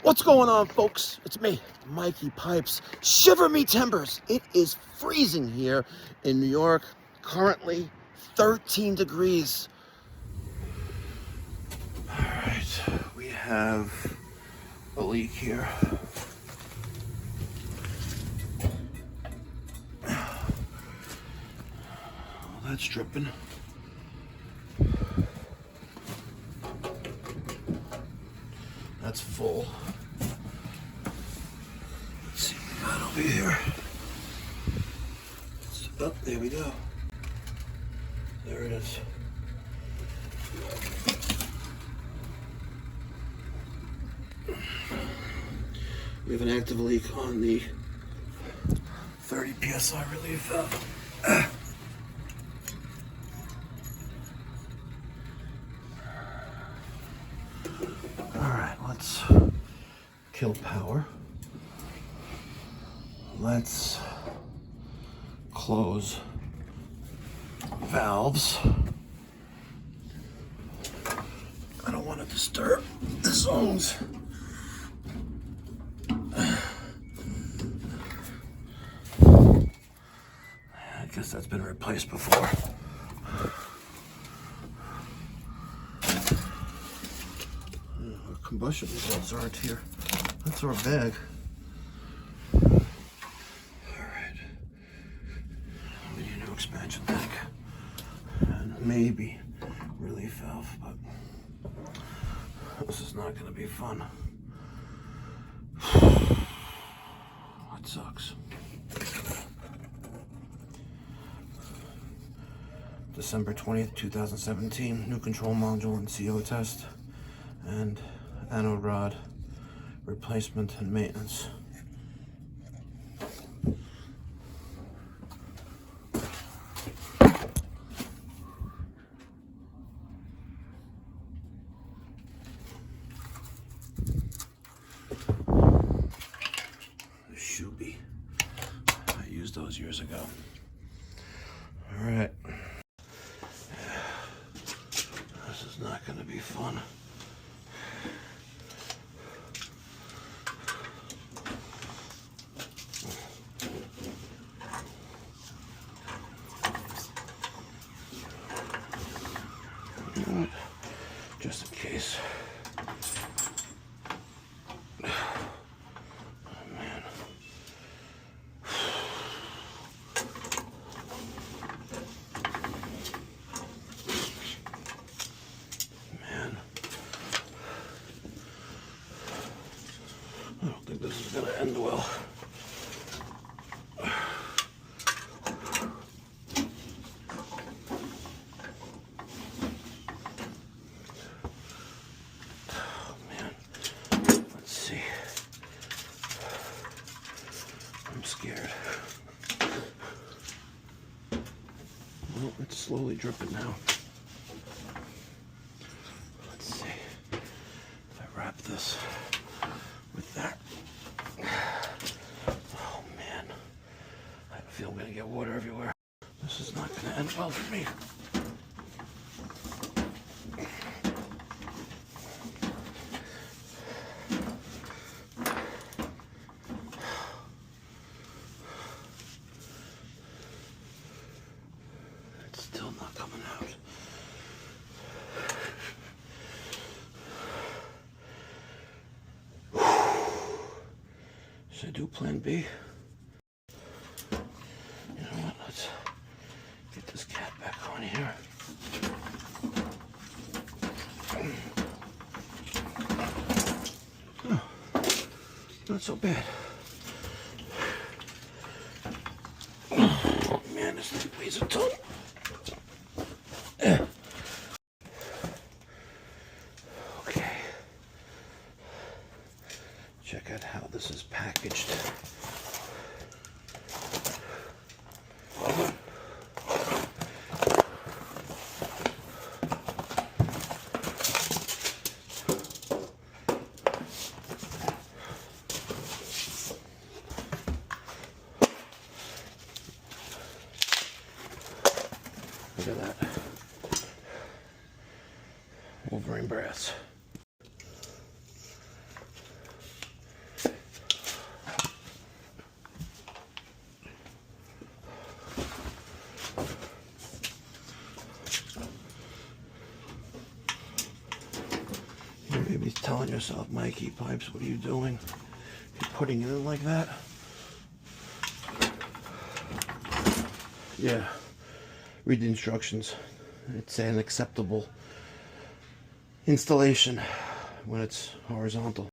What's going on, folks? It's me, Mikey Pipes. Shiver me timbers. It is freezing here in New York. Currently 13 degrees. All right, we have a leak here. That's dripping. That's full. Let's see what we got over here. Oh, there we go. There it is. We have an active leak on the 30 psi relief valve. Alright, let's kill power. Let's close valves. I don't want to disturb the zones. I guess that's been replaced before. Our combustion results aren't here. That's our bag. Alright. We need a new expansion tank. And maybe relief valve, but this is not going to be fun. That sucks. December 20th, 2017, new control module and CO test, and anode rod replacement and maintenance. The Shuby. I used those years ago. All right. This is not going to be fun. You know what? Just in case. Oh, man. Man. I don't think this is going to end well. I'm scared. Well, it's slowly dripping now. Let's see if I wrap this with that. Oh man, I feel I'm gonna get water everywhere. This is not gonna end well for me. Still not coming out. Should I do plan B? You know what, let's get this cat back on here. Oh, not so bad. Oh man, this thing weighs a ton. Okay. Check out how this is packaged. Look at that. Wolverine brass. Maybe telling yourself, Mikey, pipes, what are you doing? You're putting it in like that? Yeah. Read the instructions. It's an acceptable installation when it's horizontal.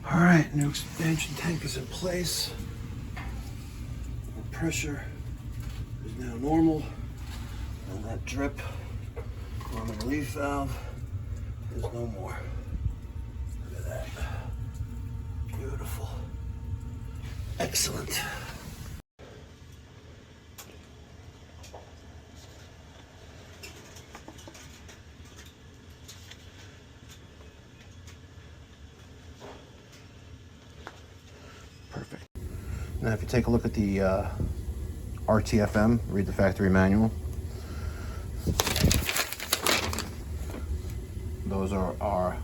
All right, new expansion tank is in place. The pressure is now normal, and that drip on the relief valve is no more. Look at that. Beautiful. Excellent. Perfect. Now if you take a look at the RTFM, read the factory manual. Those are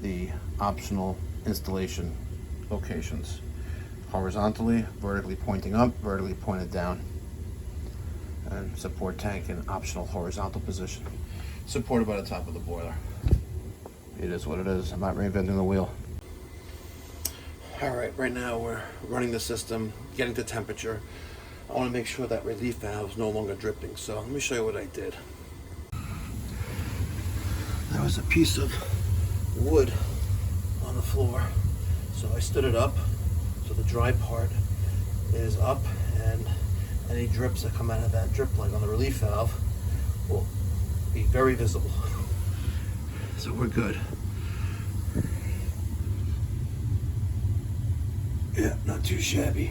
the optional installation locations. Horizontally, vertically pointing up, vertically pointed down. And support tank in optional horizontal position. Supported by the top of the boiler. It is what it is. I'm not reinventing the wheel. All right, right now we're running the system, getting the temperature. I want to make sure that relief valve is no longer dripping. So let me show you what I did. There was a piece of wood on the floor. So I stood it up, so the dry part is up, and any drips that come out of that drip line on the relief valve will be very visible. So we're good. Yeah, not too shabby.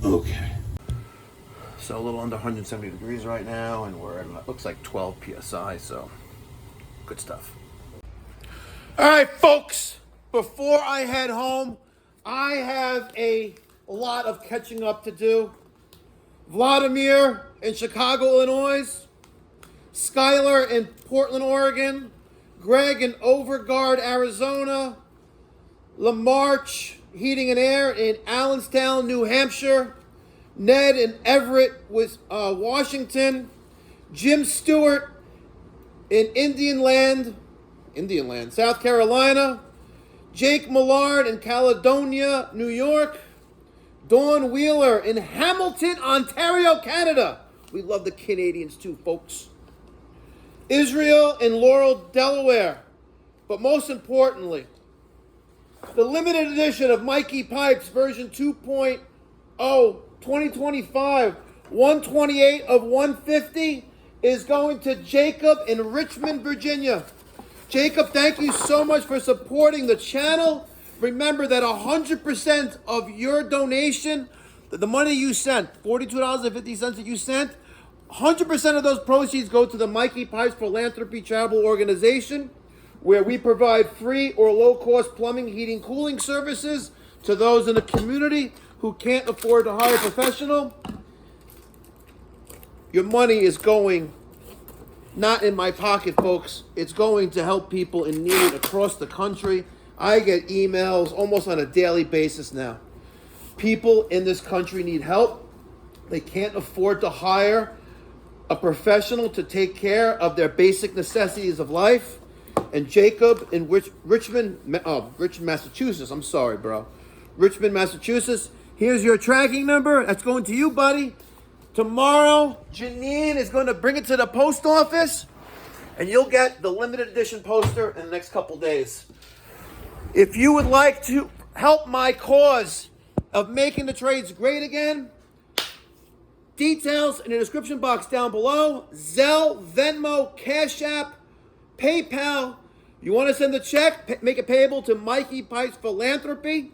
Okay. So a little under 170 degrees right now, and we're at, it looks like 12 psi, so good stuff. All right, folks, before I head home, I have a lot of catching up to do. Vladimir in Chicago, Illinois, Skylar in Portland, Oregon, Greg in Overguard, Arizona, Lamarche Heating and Air in Allenstown, New Hampshire, Ned in Everett, Washington, Jim Stewart in Indian Land, South Carolina, Jake Millard in Caledonia, New York, Dawn Wheeler in Hamilton, Ontario, Canada. We love the Canadians too, folks. Israel in Laurel, Delaware. But most importantly, the limited edition of Mikey Pipes version 2.0 2025 128 of 150 is going to Jacob in Richmond, Virginia. Jacob, thank you so much for supporting the channel. Remember that 100% of your donation, the money you sent, $42.50 that you sent, 100% of those proceeds go to the Mikey Pipes Philanthropy Charitable Organization, where we provide free or low-cost plumbing, heating, cooling services to those in the community who can't afford to hire a professional. Your money is going not in my pocket, folks. It's going to help people in need across the country. I get emails almost on a daily basis now. People in this country need help. They can't afford to hire a professional to take care of their basic necessities of life. And Jacob in Richmond, Massachusetts. I'm sorry, bro. Richmond, Massachusetts. Here's your tracking number. That's going to you, buddy. Tomorrow, Janine is going to bring it to the post office, and you'll get the limited edition poster in the next couple days. If you would like to help my cause of making the trades great again, details in the description box down below. Zelle, Venmo, Cash App, PayPal. You want to send a check, make it payable to Mikey Pipes Philanthropy.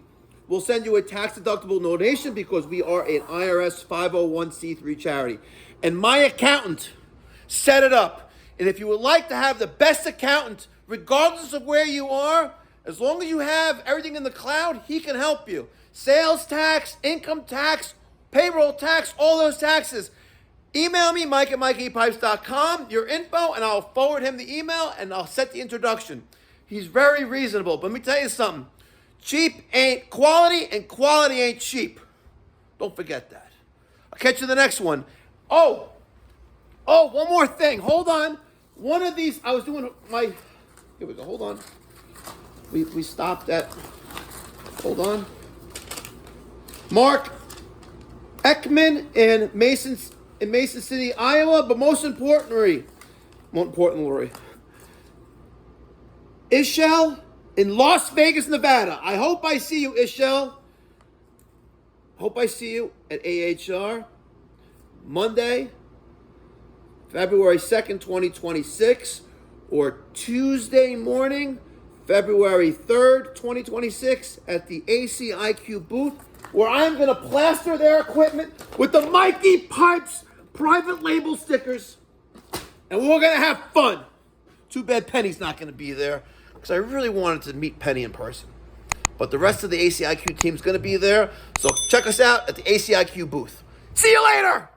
We'll send you a tax-deductible donation because we are an IRS 501c3 charity. And my accountant set it up. And if you would like to have the best accountant, regardless of where you are, as long as you have everything in the cloud, he can help you. Sales tax, income tax, payroll tax, all those taxes. Email me, mike@mikeypipes.com, your info, and I'll forward him the email, and I'll set the introduction. He's very reasonable. But let me tell you something. Cheap ain't quality, and quality ain't cheap. Don't forget that. I'll catch you in the next one. Oh, one more thing. Hold on. One of these, I was doing my, here we go, hold on. We stopped at, hold on. Mark Ekman in Mason City, Iowa, but most importantly, Ishel in Las Vegas, Nevada. I hope I see you, Ishel. Hope I see you at AHR Monday, February 2nd, 2026, or Tuesday morning, February 3rd, 2026, at the ACIQ booth, where I'm going to plaster their equipment with the Mikey Pipes private label stickers, and we're going to have fun. Too bad Penny's not going to be there, because I really wanted to meet Penny in person. But the rest of the ACIQ team is going to be there, so check us out at the ACIQ booth. See you later!